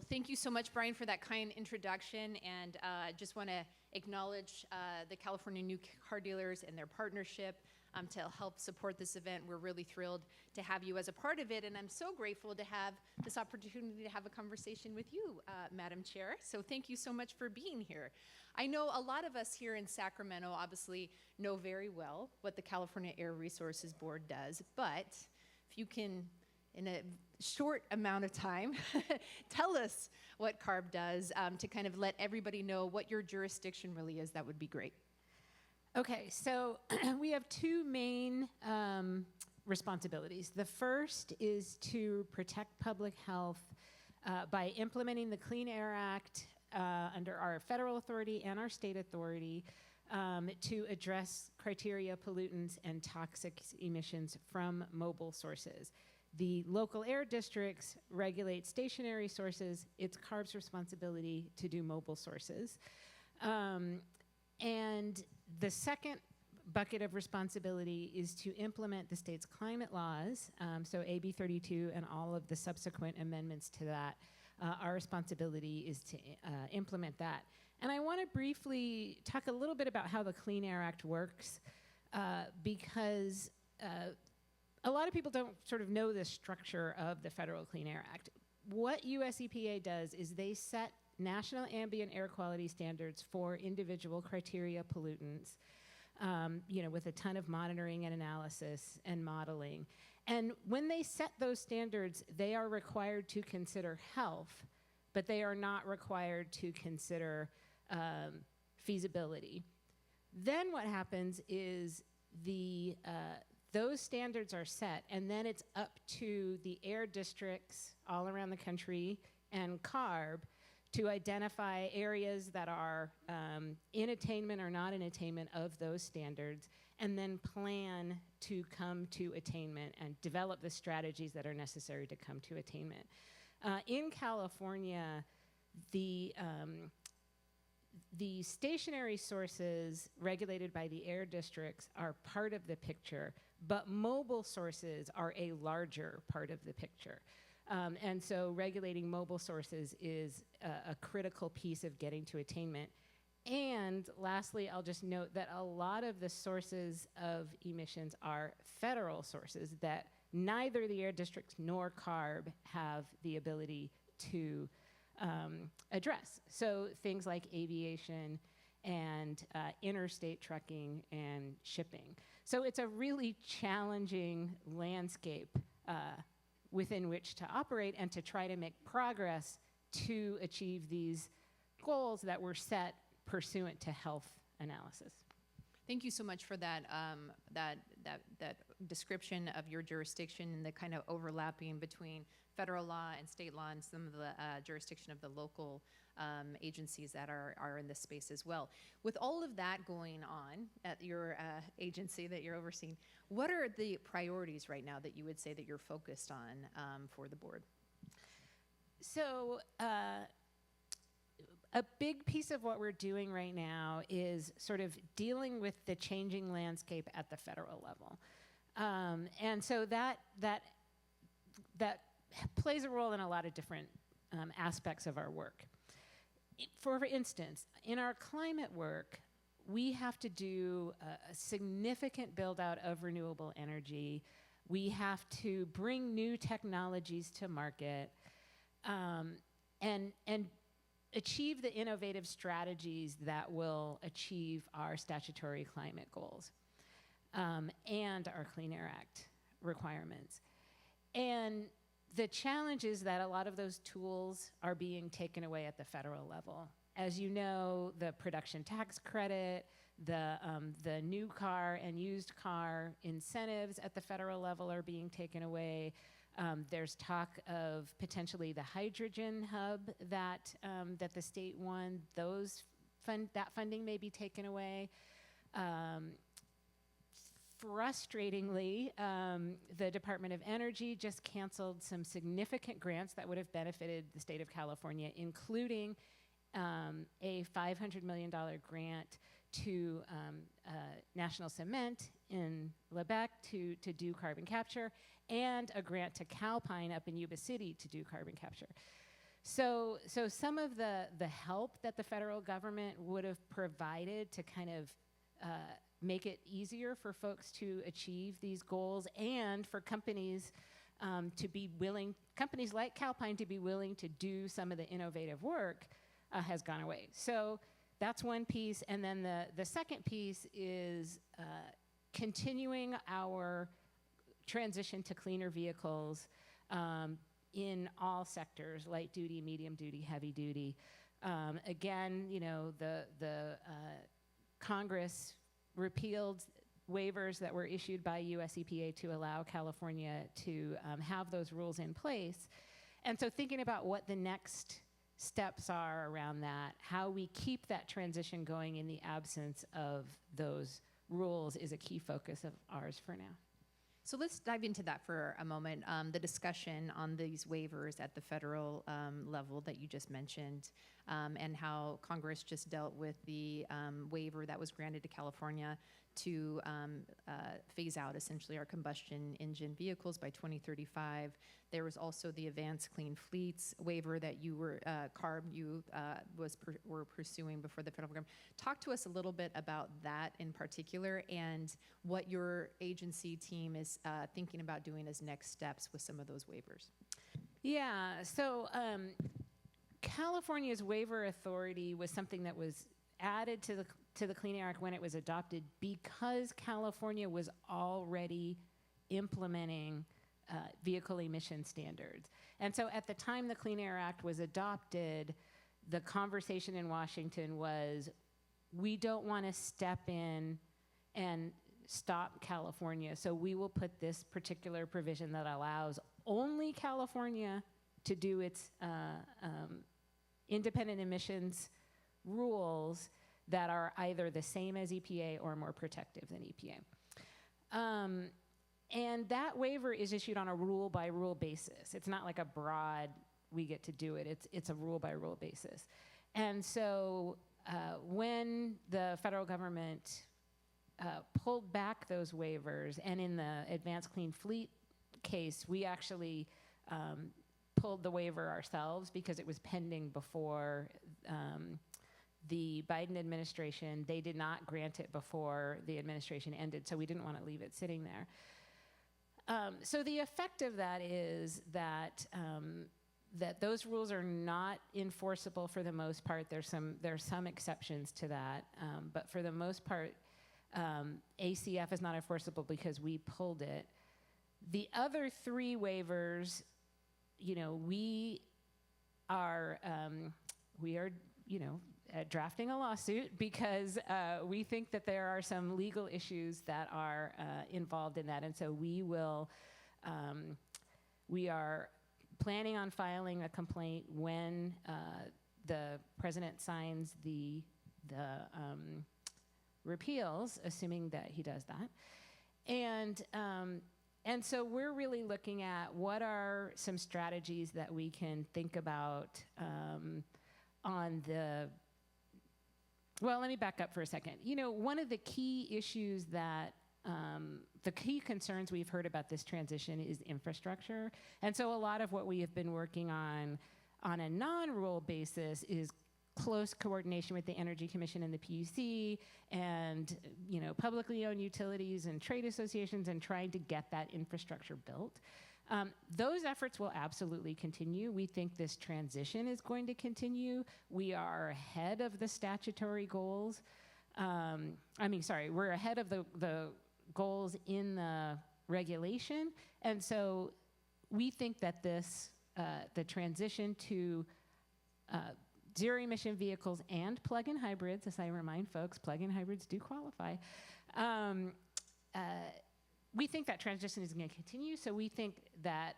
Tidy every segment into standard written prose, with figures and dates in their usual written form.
thank you so much, Brian, for that kind introduction, and just want to acknowledge the California New Car Dealers and their partnership to help support this event. We're really thrilled to have you as a part of it, and I'm so grateful to have this opportunity to have a conversation with you, Madam Chair. So thank you so much for being here. I know a lot of us here in Sacramento obviously know very well what the California Air Resources Board does, but if you can, in a short amount of time, tell us what CARB does to kind of let everybody know what your jurisdiction really is, that would be great. Okay, so we have two main responsibilities. The first is to protect public health by implementing the Clean Air Act under our federal authority and our state authority to address criteria, pollutants, and toxic emissions from mobile sources. The local air districts regulate stationary sources. It's CARB's responsibility to do mobile sources. And the second bucket of responsibility is to implement the state's climate laws. So AB 32 and all of the subsequent amendments to that, our responsibility is to implement that. And I want to briefly talk a little bit about how the Clean Air Act works because a lot of people don't sort of know the structure of the Federal Clean Air Act. What US EPA does is they set national ambient air quality standards for individual criteria pollutants, with a ton of monitoring and analysis and modeling. And when they set those standards, they are required to consider health, but they are not required to consider feasibility. Then what happens is those standards are set, and then it's up to the air districts all around the country and CARB to identify areas that are in attainment or not in attainment of those standards, and then plan to come to attainment and develop the strategies that are necessary to come to attainment. In California, the stationary sources regulated by the air districts are part of the picture, but mobile sources are a larger part of the picture. And so regulating mobile sources is a critical piece of getting to attainment. And lastly, I'll just note that a lot of the sources of emissions are federal sources that neither the air districts nor CARB have the ability to address. So things like aviation and interstate trucking and shipping. So it's a really challenging landscape within which to operate and to try to make progress to achieve these goals that were set pursuant to health analysis. Thank you so much for that description of your jurisdiction and the kind of overlapping between federal law and state law and some of the jurisdiction of the local agencies that are in this space as well. With all of that going on at your agency that you're overseeing, what are the priorities right now that you would say that you're focused on for the board? So a big piece of what we're doing right now is sort of dealing with the changing landscape at the federal level. And so that plays a role in a lot of different aspects of our work. For instance, in our climate work, we have to do a significant build out of renewable energy. We have to bring new technologies to market and achieve the innovative strategies that will achieve our statutory climate goals and our Clean Air Act requirements. And the challenge is that a lot of those tools are being taken away at the federal level. As you know, the production tax credit, the new car and used car incentives at the federal level are being taken away. There's talk of potentially the hydrogen hub that the state won. That funding may be taken away. Frustratingly, the Department of Energy just canceled some significant grants that would have benefited the state of California, including a $500 million grant to National Cement in Lebec to do carbon capture, and a grant to Calpine up in Yuba City to do carbon capture. So some of the help that the federal government would have provided to kind of make it easier for folks to achieve these goals, and for companies to be willing, companies like Calpine to be willing to do some of the innovative work, has gone away. So that's one piece. And then the second piece is continuing our transition to cleaner vehicles in all sectors, light duty, medium duty, heavy duty. Again, you know, the Congress repealed waivers that were issued by US EPA to allow California to have those rules in place. And so thinking about what the next steps are around that, how we keep that transition going in the absence of those rules, is a key focus of ours for now. So let's dive into that for a moment. The discussion on these waivers at the federal level that you just mentioned, and how Congress just dealt with the waiver that was granted to California to phase out essentially our combustion engine vehicles by 2035. There was also the Advanced Clean Fleets waiver that you were, CARB, you were pursuing before the federal government. Talk to us a little bit about that in particular, and what your agency team is thinking about doing as next steps with some of those waivers. Yeah, so California's waiver authority was something that was added to the Clean Air Act when it was adopted, because California was already implementing vehicle emission standards. And so at the time the Clean Air Act was adopted, the conversation in Washington was, we don't want to step in and stop California, so we will put this particular provision that allows only California to do its independent emissions rules that are either the same as EPA or more protective than EPA. And that waiver is issued on a rule-by-rule basis. It's not like a broad, we get to do it. It's a rule-by-rule basis. And so when the federal government pulled back those waivers, and in the Advanced Clean Fleet case, we actually pulled the waiver ourselves because it was pending before the Biden administration. They did not grant it before the administration ended, so we didn't want to leave it sitting there. So the effect of that is that that those rules are not enforceable for the most part. There are some exceptions to that, but for the most part, ACF is not enforceable because we pulled it. The other three waivers, you know, we are drafting a lawsuit because we think that there are some legal issues that are involved in that, and so we are planning on filing a complaint when the president signs the repeals, assuming that he does that, and so we're really looking at what are some strategies that we can think about on the. Well, let me back up for a second. You know, one of the key issues that, the key concerns we've heard about this transition is infrastructure. And so a lot of what we have been working on a non-rule basis is close coordination with the Energy Commission and the PUC and, you know, publicly owned utilities and trade associations, and trying to get that infrastructure built. Those efforts will absolutely continue. We think this transition is going to continue. We are ahead of the statutory goals. We're ahead of the goals in the regulation. And so we think that this, the transition to zero emission vehicles and plug-in hybrids, as I remind folks, plug-in hybrids do qualify, we think that transition is going to continue, so we think that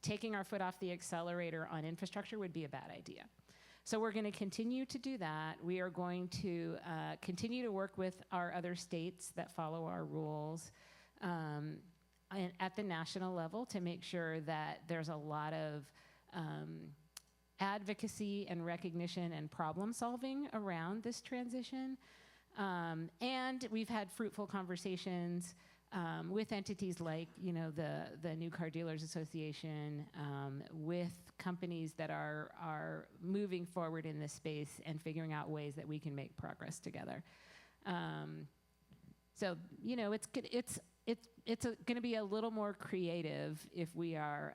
taking our foot off the accelerator on infrastructure would be a bad idea. So we're going to continue to do that. We are going to continue to work with our other states that follow our rules at the national level to make sure that there's a lot of advocacy and recognition and problem solving around this transition. And we've had fruitful conversations with entities like, the New Car Dealers Association, with companies that are going forward in this space and figuring out ways that we can make progress together. So, it's going to be a little more creative if we are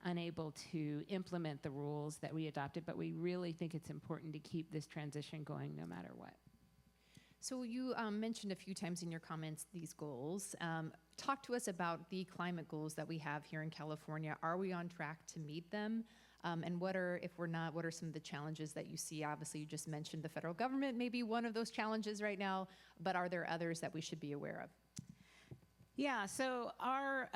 unable to implement the rules that we adopted, but we really think it's important to keep this transition going no matter what. So you mentioned a few times in your comments these goals. Talk to us about the climate goals that we have here in California. Are we on track to meet them? And if we're not, what are some of the challenges that you see? Obviously, you just mentioned the federal government may be one of those challenges right now, but are there others that we should be aware of? Yeah, so our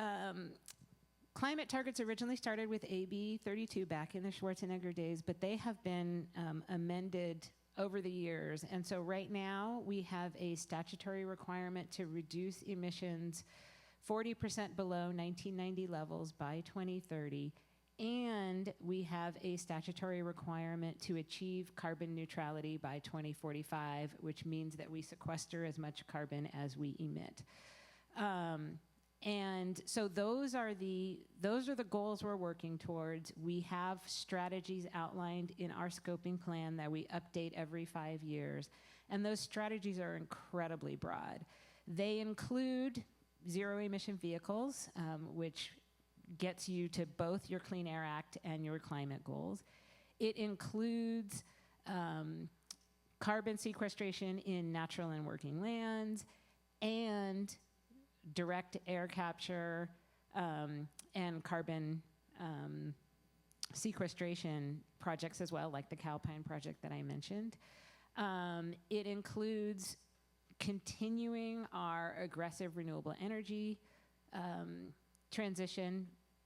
climate targets originally started with AB 32 back in the Schwarzenegger days, but they have been amended over the years. And so right now we have a statutory requirement to reduce emissions 40% below 1990 levels by 2030. And we have a statutory requirement to achieve carbon neutrality by 2045, which means that we sequester as much carbon as we emit. And so those are the goals we're working towards. We have strategies outlined in our scoping plan that we update every 5 years. And those strategies are incredibly broad. They include zero emission vehicles, which gets you to both your Clean Air Act and your climate goals. It includes carbon sequestration in natural and working lands, and direct air capture and carbon sequestration projects as well, like the Calpine project that I mentioned. It includes continuing our aggressive renewable energy transition,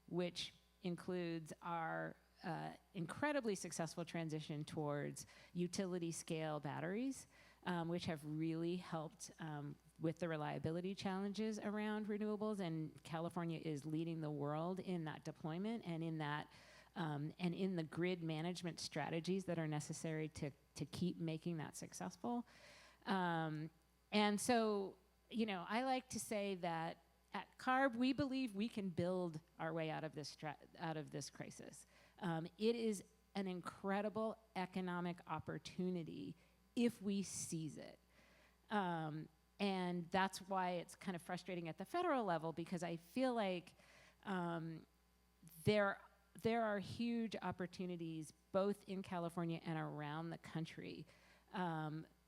which includes our incredibly successful transition towards utility scale batteries, which have really helped with the reliability challenges around renewables, and California is leading the world in that deployment and in that and in the grid management strategies that are necessary to keep making that successful. And so, I like to say that at CARB, we believe we can build our way out of this crisis. It is an incredible economic opportunity if we seize it. And that's why it's kind of frustrating at the federal level, because I feel like there are huge opportunities both in California and around the country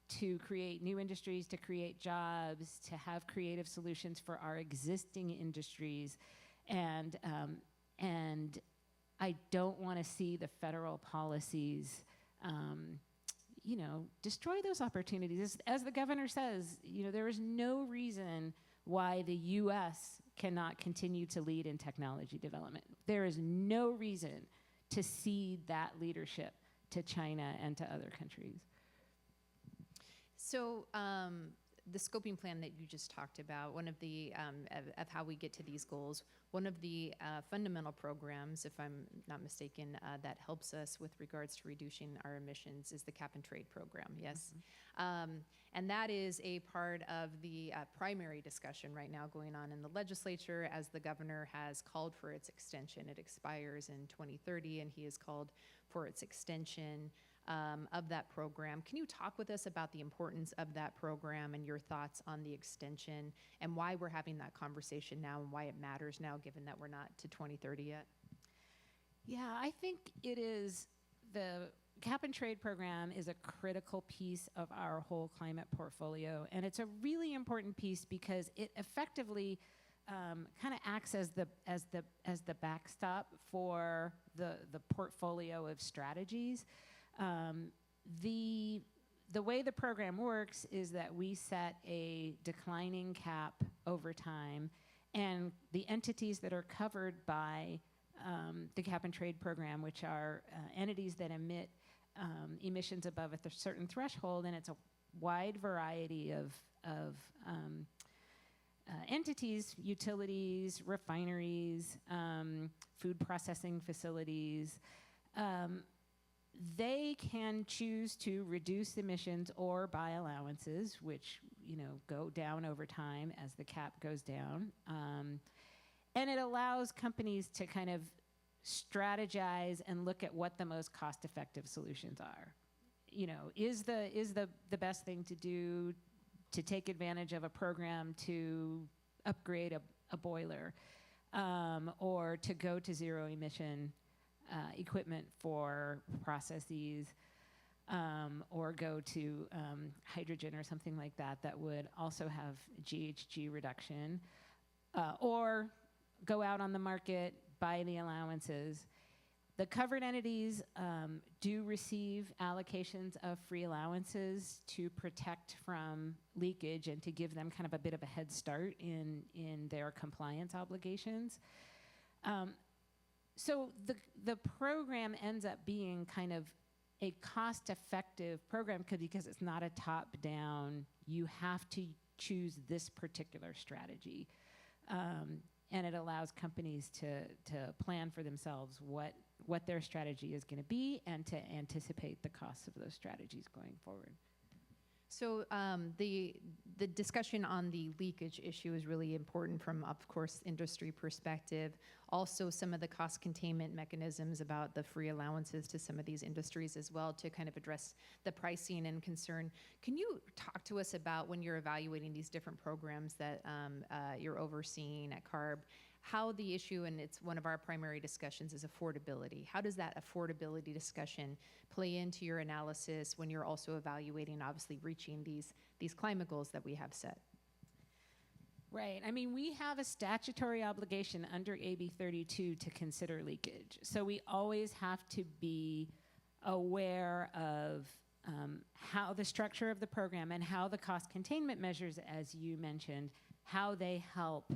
to create new industries, to create jobs, to have creative solutions for our existing industries. And I don't want to see the federal policies destroy those opportunities. As the governor says, there is no reason why the U.S. cannot continue to lead in technology development. There is no reason to cede that leadership to China and to other countries. So the scoping plan that you just talked about, one of the, of how we get to these goals, one of the fundamental programs, if I'm not mistaken, that helps us with regards to reducing our emissions is the cap and trade program, yes? Mm-hmm. And that is a part of the primary discussion right now going on in the legislature, as the governor has called for its extension. It expires in 2030, and he has called for its extension of that program. Can you talk with us about the importance of that program and your thoughts on the extension and why we're having that conversation now and why it matters now, given that we're not to 2030 yet? Yeah, I think it is the cap and trade program is a critical piece of our whole climate portfolio, and it's a really important piece because it effectively kind of acts as the backstop for the portfolio of strategies. The way the program works is that we set a declining cap over time, and the entities that are covered by the cap and trade program, which are entities that emit emissions above a certain threshold, and it's a wide variety of entities, utilities, refineries, food processing facilities. they can choose to reduce emissions or buy allowances, which go down over time as the cap goes down. And it allows companies to kind of strategize and look at what the most cost-effective solutions are. Is the best thing to do to take advantage of a program to upgrade a boiler, or to go to zero emission equipment for processes, or go to hydrogen or something like that would also have GHG reduction, or go out on the market, buy the allowances. The covered entities do receive allocations of free allowances to protect from leakage and to give them kind of a bit of a head start in their compliance obligations. So the program ends up being kind of a cost-effective program because it's not a top-down, you have to choose this particular strategy. And it allows companies to plan for themselves what their strategy is going to be and to anticipate the costs of those strategies going forward. So the discussion on the leakage issue is really important from, of course, industry perspective. Also, some of the cost containment mechanisms about the free allowances to some of these industries as well to kind of address the pricing and concern. Can you talk to us about when you're evaluating these different programs that you're overseeing at CARB, how the issue, and it's one of our primary discussions, is affordability. How does that affordability discussion play into your analysis when you're also evaluating, obviously, reaching these climate goals that we have set? Right. I mean, we have a statutory obligation under AB 32 to consider leakage. So we always have to be aware of how the structure of the program and how the cost containment measures, as you mentioned, how they help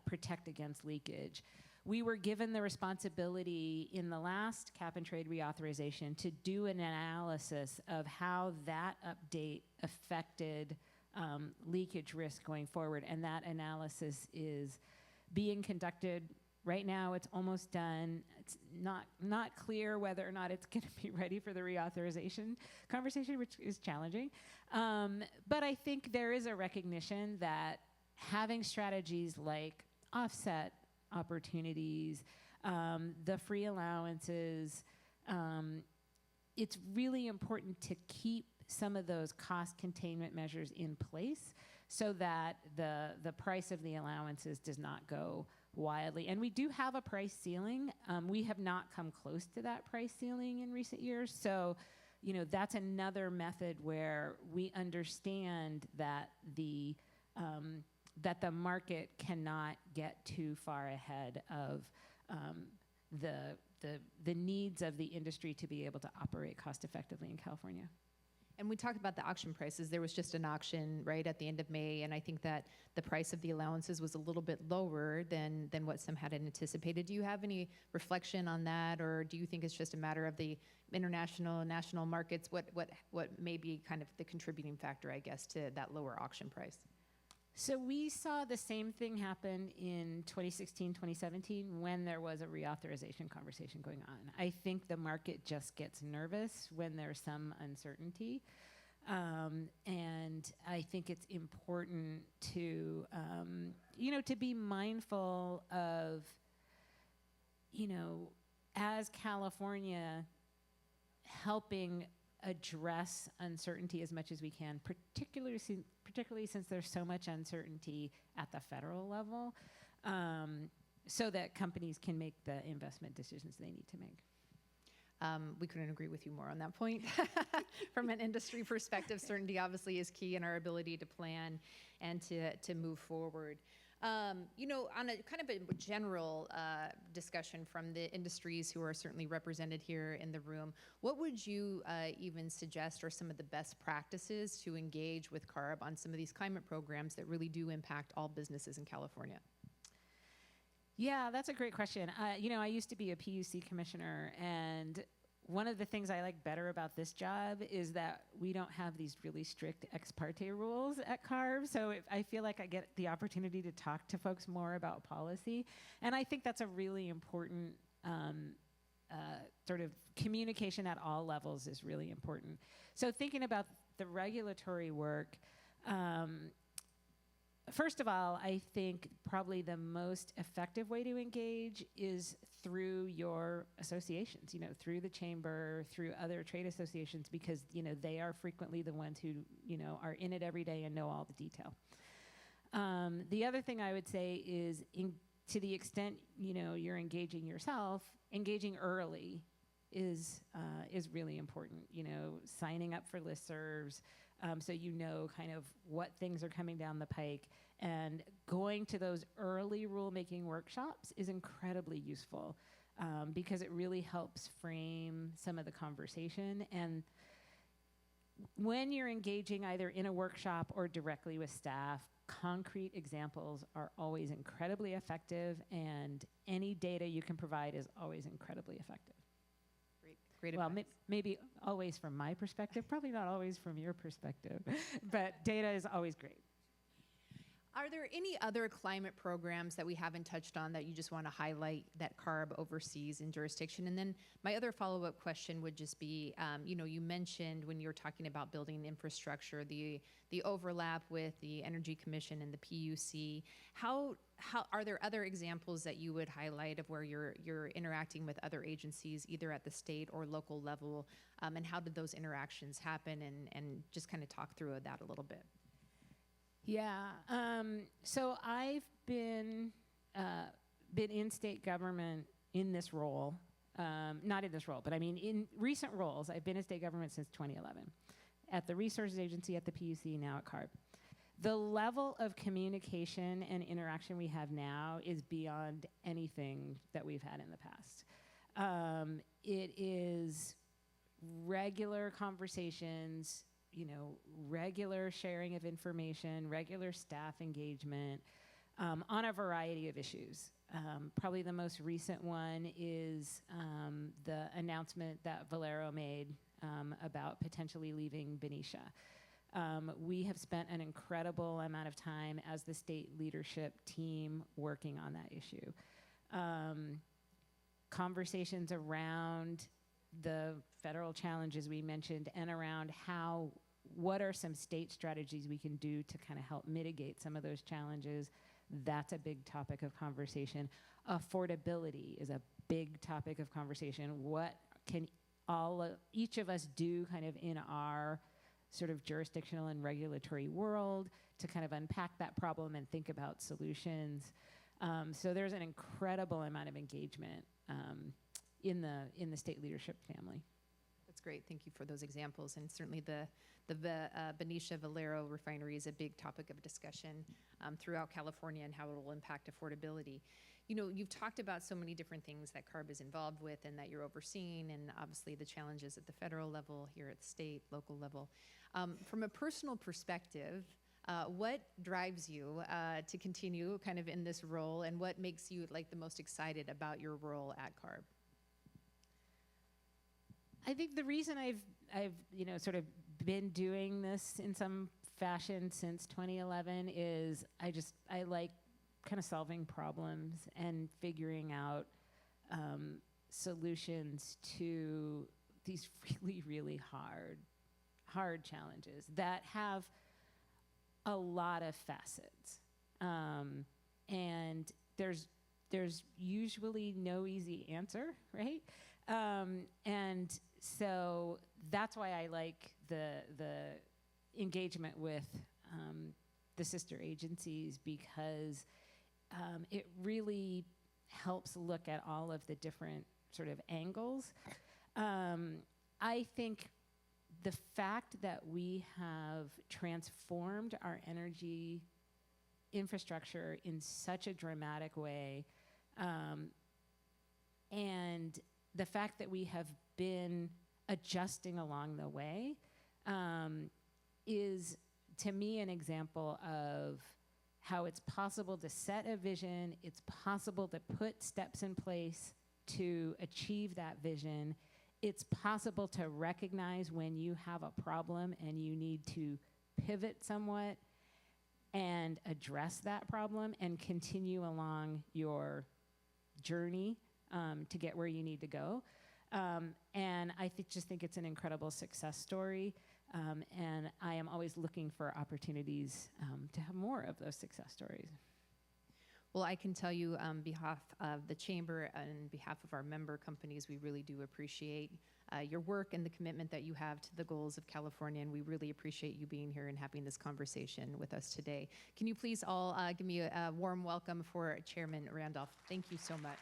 protect against leakage. We were given the responsibility in the last cap and trade reauthorization to do an analysis of how that update affected leakage risk going forward, and that analysis is being conducted right now. It's almost done. It's not clear whether or not it's going to be ready for the reauthorization conversation, which is challenging. But I think there is a recognition that having strategies like offset opportunities, the free allowances, it's really important to keep some of those cost containment measures in place so that the price of the allowances does not go wildly. And we do have a price ceiling. We have not come close to that price ceiling in recent years. So, that's another method where we understand that the market cannot get too far ahead of the needs of the industry to be able to operate cost effectively in California. And we talked about the auction prices. There was just an auction right at the end of May, and I think that the price of the allowances was a little bit lower than what some had anticipated. Do you have any reflection on that, or do you think it's just a matter of the international, national markets? What may be kind of the contributing factor, I guess, to that lower auction price? So we saw the same thing happen in 2016, 2017 when there was a reauthorization conversation going on. I think the market just gets nervous when there's some uncertainty. And I think it's important to, to be mindful of, as California helping address uncertainty as much as we can, particularly since there's so much uncertainty at the federal level, so that companies can make the investment decisions they need to make. We couldn't agree with you more on that point. From an industry perspective, certainty obviously is key in our ability to plan and to move forward. On a kind of a general discussion from the industries who are certainly represented here in the room, what would you even suggest are some of the best practices to engage with CARB on some of these climate programs that really do impact all businesses in California? Yeah, that's a great question. I used to be a PUC commissioner, and one of the things I like better about this job is that we don't have these really strict ex parte rules at CARB. So I feel like I get the opportunity to talk to folks more about policy. And I think that's a really important sort of communication at all levels is really important. So thinking about the regulatory work, first of all, I think probably the most effective way to engage is through your associations, through the chamber, through other trade associations, because, they are frequently the ones who, are in it every day and know all the detail. The other thing I would say is to the extent, you're engaging yourself, engaging early is really important, signing up for listservs, so kind of what things are coming down the pike, and going to those early rulemaking workshops is incredibly useful, because it really helps frame some of the conversation. And when you're engaging either in a workshop or directly with staff, concrete examples are always incredibly effective, and any data you can provide is always incredibly effective. Great well, advice. maybe always from my perspective, probably not always from your perspective, but data is always great. Are there any other climate programs that we haven't touched on that you just want to highlight that CARB oversees in jurisdiction? And then my other follow-up question would just be, you mentioned when you were talking about building infrastructure, the overlap with the Energy Commission and the PUC. How are there other examples that you would highlight of where you're interacting with other agencies, either at the state or local level, and how did those interactions happen? And just kind of talk through that a little bit. Yeah. So I've been in state government in this role, not in this role, but I mean in recent roles. I've been in state government since 2011, at the Resources Agency, at the PUC, now at CARB. The level of communication and interaction we have now is beyond anything that we've had in the past. It is regular conversations, regular sharing of information, regular staff engagement on a variety of issues. Probably the most recent one is the announcement that Valero made about potentially leaving Benicia. We have spent an incredible amount of time as the state leadership team working on that issue. Conversations around the federal challenges we mentioned, and around what are some state strategies we can do to kind of help mitigate some of those challenges. That's a big topic of conversation. Affordability is a big topic of conversation. What can each of us do kind of in our sort of jurisdictional and regulatory world to kind of unpack that problem and think about solutions? So there's an incredible amount of engagement in the state leadership family. That's great. Thank you for those examples. And certainly the Benicia Valero refinery is a big topic of discussion throughout California, and how it will impact affordability. You've talked about so many different things that CARB is involved with and that you're overseeing, and obviously the challenges at the federal level, here at the state, local level. From a personal perspective, what drives you to continue kind of in this role, and what makes you the most excited about your role at CARB? I think the reason I've sort of been doing this in some fashion since 2011 is I like kind of solving problems and figuring out solutions to these really, really hard challenges that have a lot of facets. And there's usually no easy answer, right? And so that's why I like the engagement with the sister agencies, because it really helps look at all of the different sort of angles. I think the fact that we have transformed our energy infrastructure in such a dramatic way, and the fact that we have been adjusting along the way, is, to me, an example of how it's possible to set a vision, it's possible to put steps in place to achieve that vision. It's possible to recognize when you have a problem and you need to pivot somewhat and address that problem and continue along your journey to get where you need to go. And I just think it's an incredible success story. And I am always looking for opportunities to have more of those success stories. Well, I can tell you on behalf of the Chamber and behalf of our member companies, we really do appreciate your work and the commitment that you have to the goals of California, and we really appreciate you being here and having this conversation with us today. Can you please all give me a warm welcome for Chairman Randolph? Thank you so much.